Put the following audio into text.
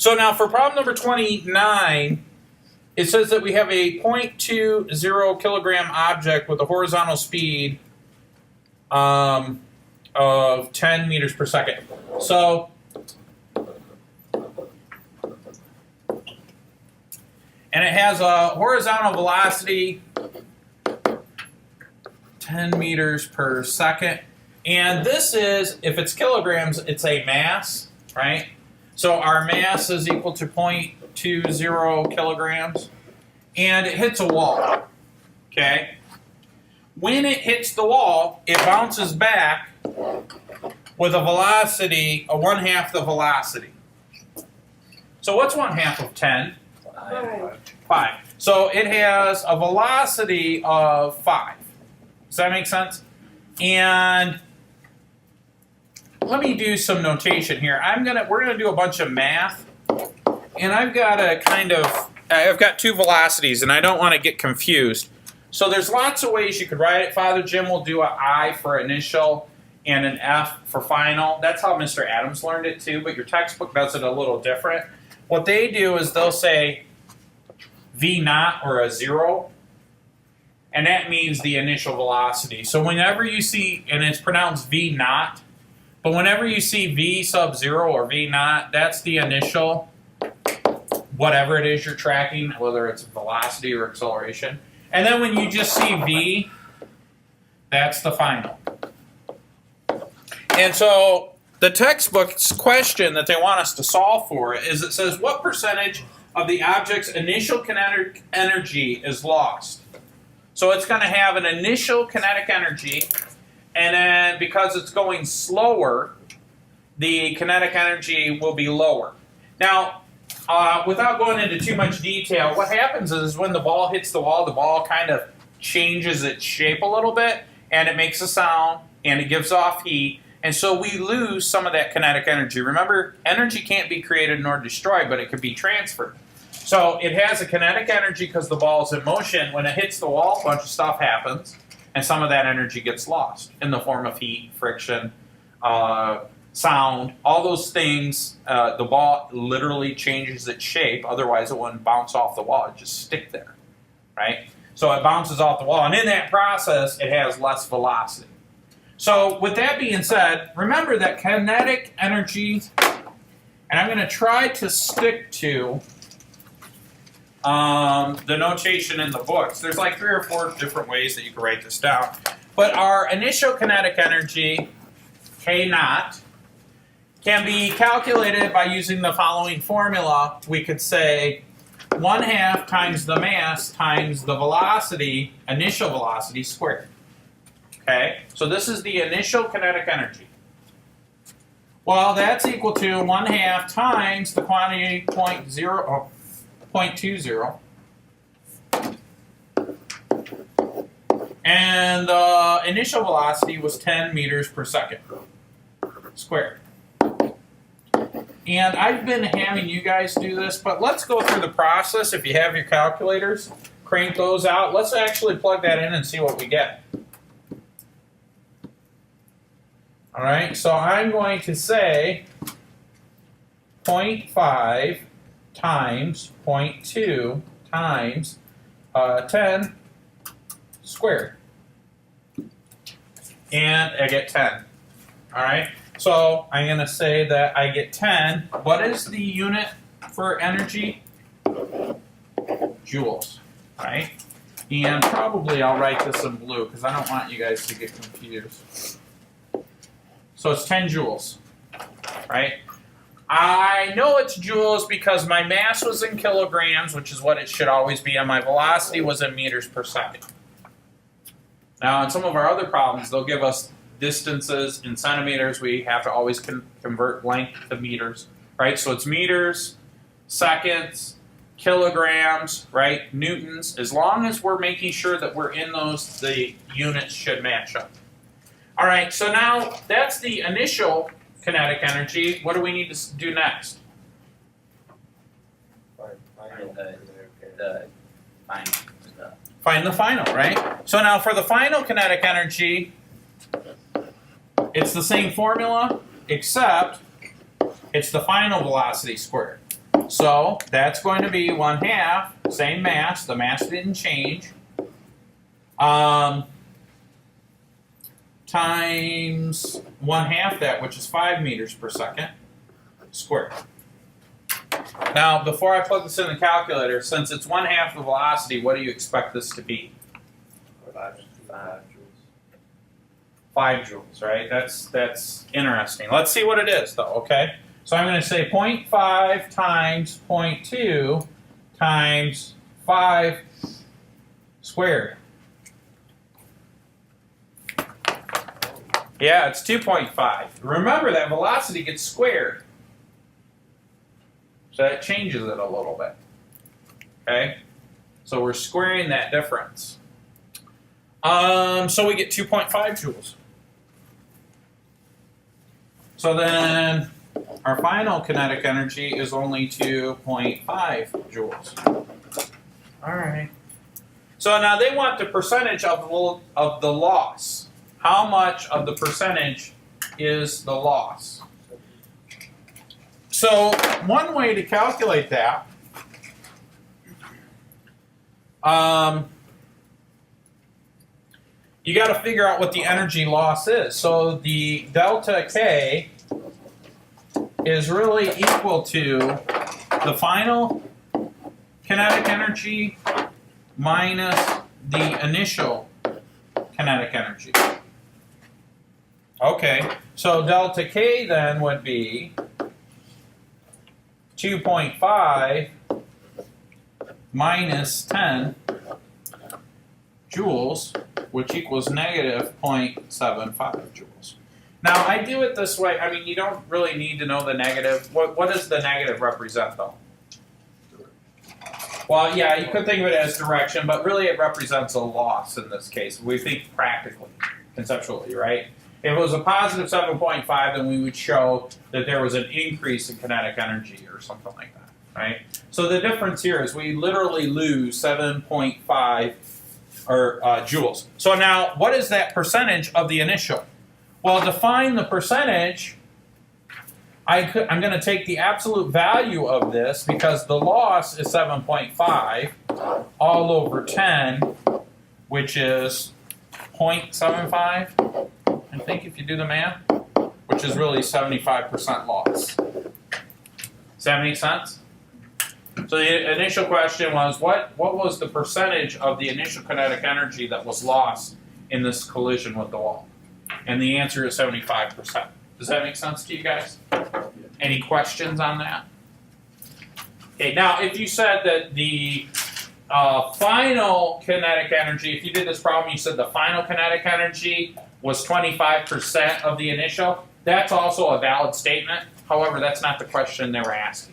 So now for problem number 29, it says that we have a 0.20 kilogram object with a horizontal speed of 10 meters per second. So and it has a horizontal velocity 10 meters per second. And this is, if it's kilograms, it's a mass, right? So our mass is equal to 0.20 kilograms. And it hits a wall, okay? When it hits the wall, it bounces back with a velocity, a 1/2 the velocity. So what's 1/2 of 10? 5. So it has a velocity of 5. Does that make sense? And let me do some notation here. We're gonna do a bunch of math, and I've got two velocities, and I don't want to get confused. So there's lots of ways you could write it. Father Jim will do an I for initial and an F for final. That's how Mr. Adams learned it too, but your textbook does it a little different. What they do is they'll say V naught or a 0, and that means the initial velocity. So whenever you see, and it's pronounced V naught, but whenever you see V sub 0 or V naught, that's the initial, whatever it is you're tracking, whether it's velocity or acceleration. And then when you just see V, that's the final. And so the textbook's question that they want us to solve for is, it says, what percentage of the object's initial kinetic energy is lost? So it's going to have an initial kinetic energy, and then because it's going slower, the kinetic energy will be lower. Now, without going into too much detail, what happens is when the ball hits the wall, the ball kind of changes its shape a little bit, and it makes a sound, and it gives off heat, and so we lose some of that kinetic energy. Remember, energy can't be created nor destroyed, but it can be transferred. So it has a kinetic energy because the ball is in motion. When it hits the wall, a bunch of stuff happens, and some of that energy gets lost in the form of heat, friction, sound, all those things. The ball literally changes its shape, otherwise it wouldn't bounce off the wall, it'd just stick there, right? So it bounces off the wall, and in that process, it has less velocity. So with that being said, remember that kinetic energy, and I'm going to try to stick to the notation in the books. There's like 3 or 4 different ways that you can write this down. But our initial kinetic energy, K naught, can be calculated by using the following formula. We could say 1/2 times the mass times the velocity, initial velocity squared. Okay, so this is the initial kinetic energy. Well, that's equal to 1/2 times the quantity 0.20. And the initial velocity was 10 meters per second squared. And I've been having you guys do this, but let's go through the process. If you have your calculators, crank those out. Let's actually plug that in and see what we get. All right, so I'm going to say 0.5 times 0.2 times 10 squared. And I get 10. All right, so I'm going to say that I get 10. What is the unit for energy? Joules, right? And probably I'll write this in blue because I don't want you guys to get confused. So it's 10 joules, right? I know it's joules because my mass was in kilograms, which is what it should always be, and my velocity was in meters per second. Now, in some of our other problems, they'll give us distances in centimeters. We have to always convert length to meters, right? So it's meters, seconds, kilograms, right? Newtons. As long as we're making sure that we're in those, the units should match up. All right, so now that's the initial kinetic energy. What do we need to do next? Find the final, right? So now for the final kinetic energy, it's the same formula, except it's the final velocity squared. So that's going to be 1/2, same mass, the mass didn't change, times 1/2 that, which is 5 meters per second squared. Now, before I plug this in the calculator, since it's 1/2 the velocity, what do you expect this to be? 5 joules. 5 joules, right? That's interesting. Let's see what it is, though, okay? So I'm going to say 0.5 times 0.2 times 5 squared. Yeah, it's 2.5. Remember that velocity gets squared. So that changes it a little bit. Okay? So we're squaring that difference. So we get 2.5 joules. So then our final kinetic energy is only 2.5 joules. All right. So now they want the percentage of the loss. How much of the percentage is the loss? So one way to calculate that you got to figure out what the energy loss is. So the delta K is really equal to the final kinetic energy minus the initial kinetic energy. Okay, so delta K then would be 2.5 minus 10 joules, which equals negative 0.75 joules. Now, I do it this way. I mean, you don't really need to know the negative. What does the negative represent, though? Well, yeah, you could think of it as direction, but really it represents a loss in this case. We think practically, conceptually, right? If it was a positive 7.5, then we would show that there was an increase in kinetic energy or something like that, right? So the difference here is we literally lose 7.5 joules. So now, what is that percentage of the initial? Well, to find the percentage, I'm going to take the absolute value of this because the loss is 7.5 all over 10, which is 0.75. I think if you do the math, which is really 75% loss. Does that make sense? So the initial question was, what was the percentage of the initial kinetic energy that was lost in this collision with the wall? And the answer is 75%. Does that make sense to you guys? Any questions on that? Okay, now if you said that the final kinetic energy, if you did this problem, you said the final kinetic energy was 25% of the initial, that's also a valid statement. However, that's not the question they were asking.